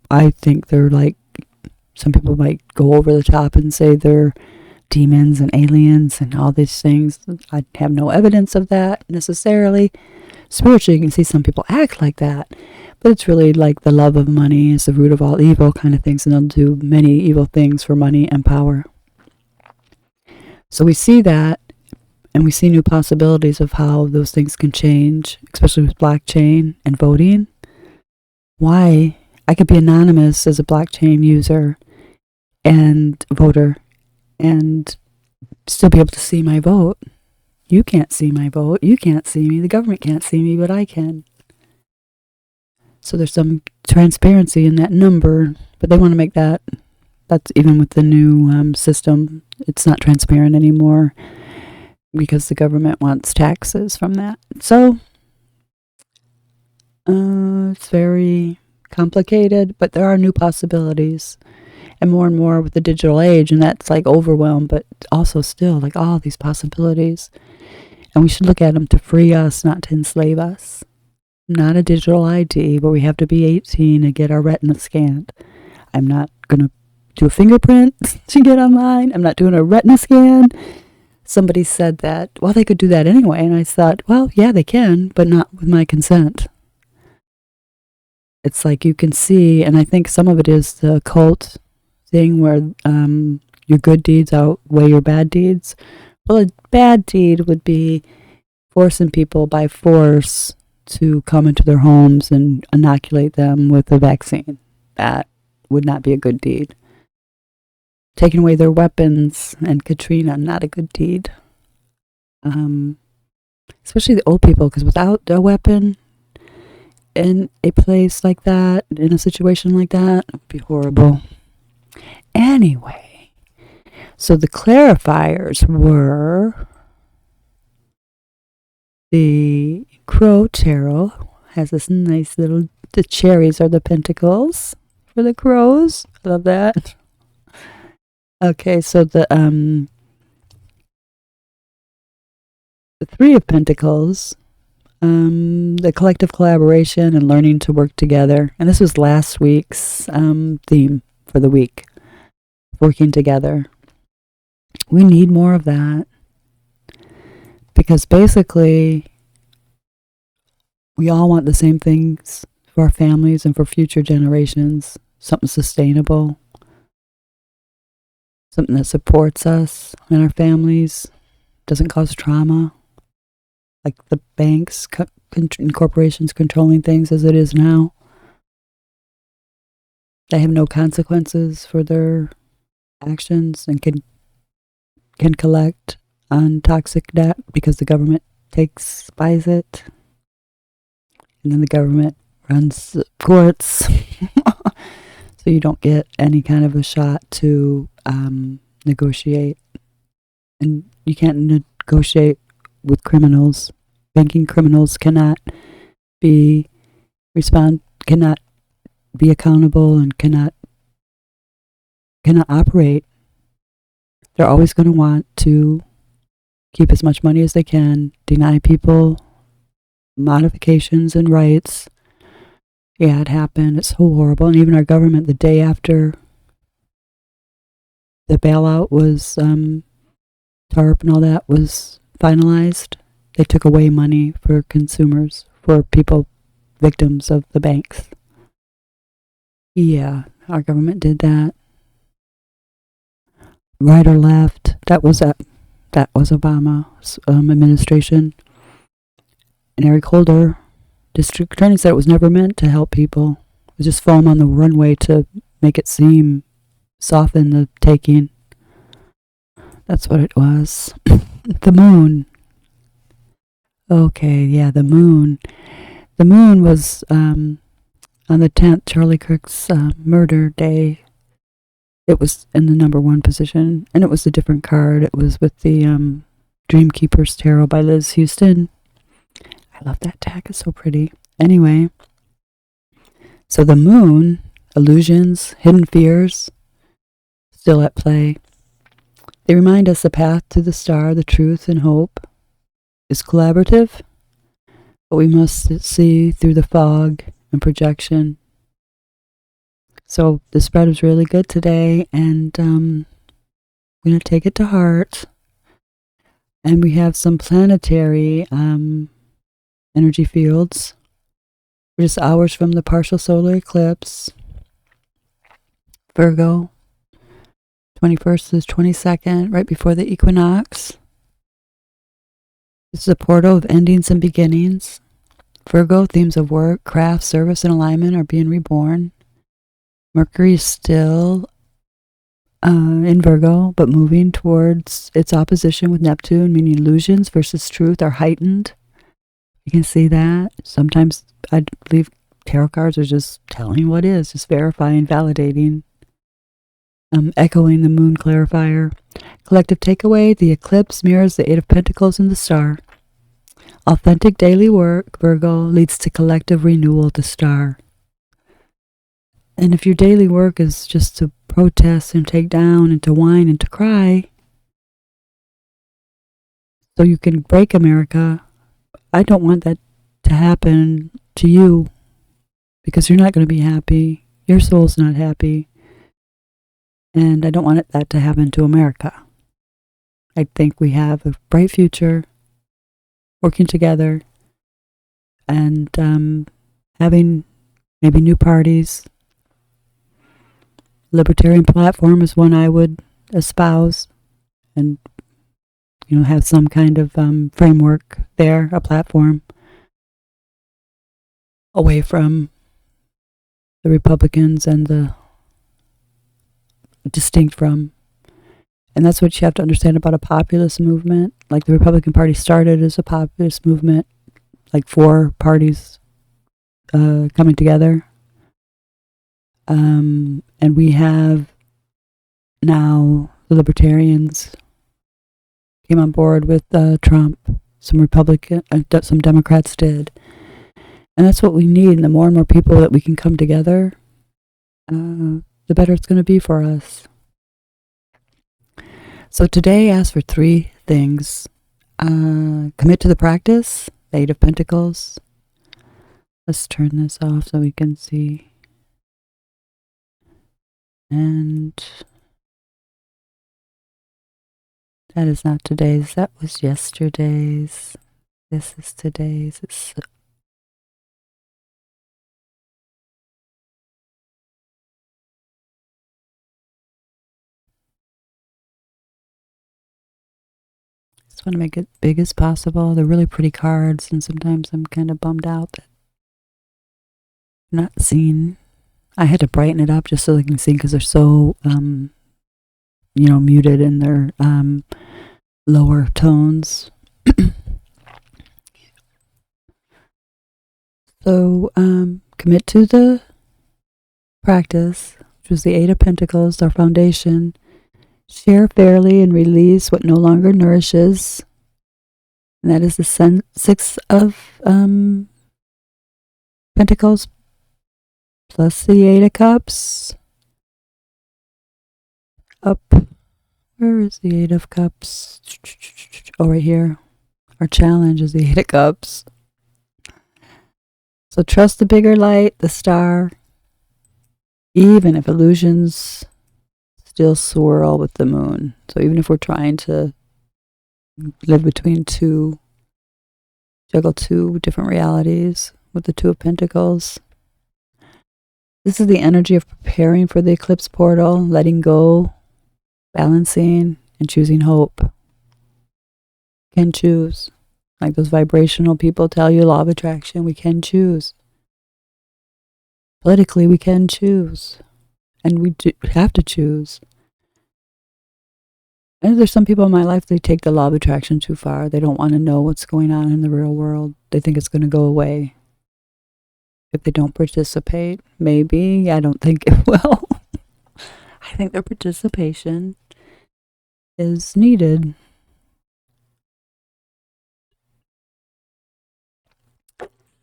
I think they're like, some people might go over the top and say they're demons and aliens and all these things. I have no evidence of that necessarily. Spiritually, you can see some people act like that, but it's really like the love of money is the root of all evil kind of things, and they'll do many evil things for money and power. So we see that, and we see new possibilities of how those things can change, especially with blockchain and voting. Why? I could be anonymous as a blockchain user and voter and still be able to see my vote. You can't see my vote. You can't see me. The government can't see me, but I can. So there's some transparency in that number, but they want to make that, that's even with the new system, it's not transparent anymore because the government wants taxes from that. So it's very complicated, but there are new possibilities, and more with the digital age, and that's like overwhelmed, but also still like all these possibilities, and we should look at them to free us, not to enslave us. Not a digital ID, but we have to be 18 and get our retina scanned. I'm not going to do a fingerprint to get online. I'm not doing a retina scan. Somebody said that, well, they could do that anyway, and I thought, well, yeah, they can, but not with my consent. It's like you can see, and I think some of it is the occult thing where your good deeds outweigh your bad deeds. Well, a bad deed would be forcing people by force to come into their homes and inoculate them with a vaccine. That would not be a good deed. Taking away their weapons and Katrina, not a good deed. Especially the old people, because without a weapon, in a place like that, in a situation like that, it would be horrible. Anyway, so the clarifiers were the Crow Tarot has this nice little, the cherries are the pentacles for the crows. I love that. Okay, so the Three of Pentacles, the collective collaboration and learning to work together. And this was last week's theme for the week, working together. We need more of that, because basically we all want the same things for our families and for future generations, something sustainable. something that supports us and our families, doesn't cause trauma, like the banks and corporations controlling things as it is now. They have no consequences for their actions and can collect on toxic debt because the government buys it, and then the government runs the courts. So you don't get any kind of a shot to negotiate. And you can't negotiate with criminals. Banking criminals cannot be accountable and cannot operate. They're always going to want to keep as much money as they can, deny people modifications and rights. Yeah, it happened. It's so horrible. And even our government, the day after the bailout was, TARP and all that was finalized, they took away money for consumers, for people, victims of the banks. Yeah, our government did that. Right or left, that was Obama's administration. And Eric Holder, district attorney, said it was never meant to help people. It was just foam on the runway to make it soften the taking. That's what it was. The moon. Okay, yeah, the moon. The moon was on the 10th, Charlie Kirk's murder day. It was in the number 1 position, and it was a different card. It was with the Dreamkeeper's Tarot by Liz Houston. I love that deck. It's so pretty. Anyway, so the moon, illusions, hidden fears, still at play. They remind us the path to the star, the truth and hope, is collaborative, but we must see through the fog and projection. So the spread was really good today, and I'm going to take it to heart. And we have some planetary energy fields. We're just hours from the partial solar eclipse. Virgo, 21st to the 22nd, right before the equinox. This is a portal of endings and beginnings. Virgo, themes of work, craft, service, and alignment are being reborn. Mercury is still in Virgo, but moving towards its opposition with Neptune, meaning illusions versus truth are heightened. You can see that. Sometimes I believe tarot cards are just telling what is, just verifying, validating. Echoing the moon clarifier. Collective takeaway, the eclipse mirrors the Eight of Pentacles and the star. Authentic daily work, Virgo, leads to collective renewal, the star. And if your daily work is just to protest and take down and to whine and to cry, so you can break America, I don't want that to happen to you, because you're not going to be happy. Your soul's not happy. And I don't want that to happen to America. I think we have a bright future, working together, and having maybe new parties. Libertarian platform is one I would espouse, and have some kind of framework there, a platform away from the Republicans and the distinct from. And that's what you have to understand about a populist movement. Like the Republican Party started as a populist movement, like 4 parties coming together. And we have now the Libertarians came on board with Trump. Some Democrats did. And that's what we need. And the more and more people that we can come together, the better it's going to be for us. So today, ask for 3 things. Commit to the practice, the Eight of Pentacles. Let's turn this off so we can see. And that is not today's. That was yesterday's. This is today's. It's Just want to make it big as possible. They're really pretty cards, and sometimes I'm kind of bummed out that I'm not seen. I had to brighten it up just so they can see because they're so, muted in their lower tones. So commit to the practice, which was the Eight of Pentacles, our foundation. Share fairly and release what no longer nourishes. And that is the Six of Pentacles plus the Eight of Cups. Up. Where is the Eight of Cups? Oh, right here. Our challenge is the Eight of Cups. So trust the bigger light, the star, even if illusions still swirl with the moon. So even if we're trying to live between juggle two different realities with the Two of Pentacles. This is the energy of preparing for the eclipse portal, letting go, balancing, and choosing hope. Can choose. Like those vibrational people tell you, law of attraction, we can choose. Politically, we can choose. And we do have to choose. And there's some people in my life, they take the law of attraction too far. They don't want to know what's going on in the real world. They think it's going to go away if they don't participate. Maybe. I don't think it will. I think their participation is needed.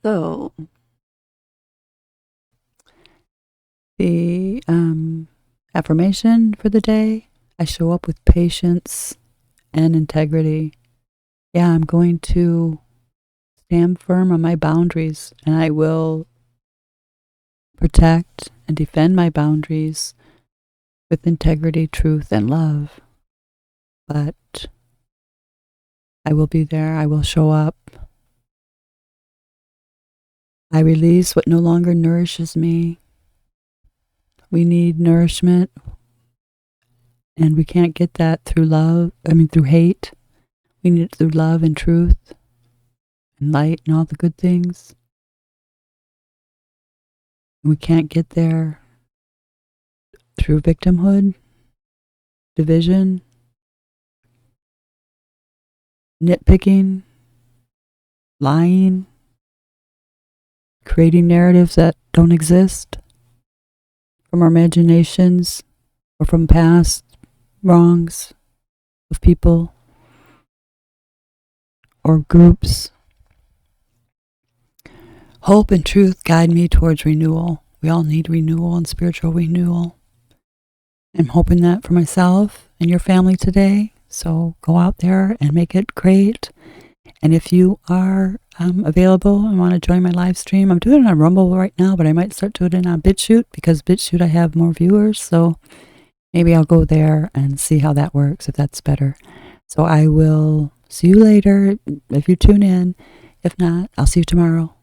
So, the affirmation for the day, I show up with patience and integrity. Yeah, I'm going to stand firm on my boundaries, and I will protect and defend my boundaries with integrity, truth, and love. But I will be there. I will show up. I release what no longer nourishes me. We need nourishment, and we can't get that through through hate. We need it through love and truth and light and all the good things. We can't get there through victimhood, division, nitpicking, lying, creating narratives that don't exist from our imaginations or from past wrongs of people or groups. Hope and truth guide me towards renewal. We all need renewal and spiritual renewal. I'm hoping that for myself and your family today. So go out there and make it great. And if you are available and want to join my live stream, I'm doing it on Rumble right now, but I might start doing it on BitChute because BitChute I have more viewers. So maybe I'll go there and see how that works, if that's better. So I will see you later if you tune in. If not, I'll see you tomorrow.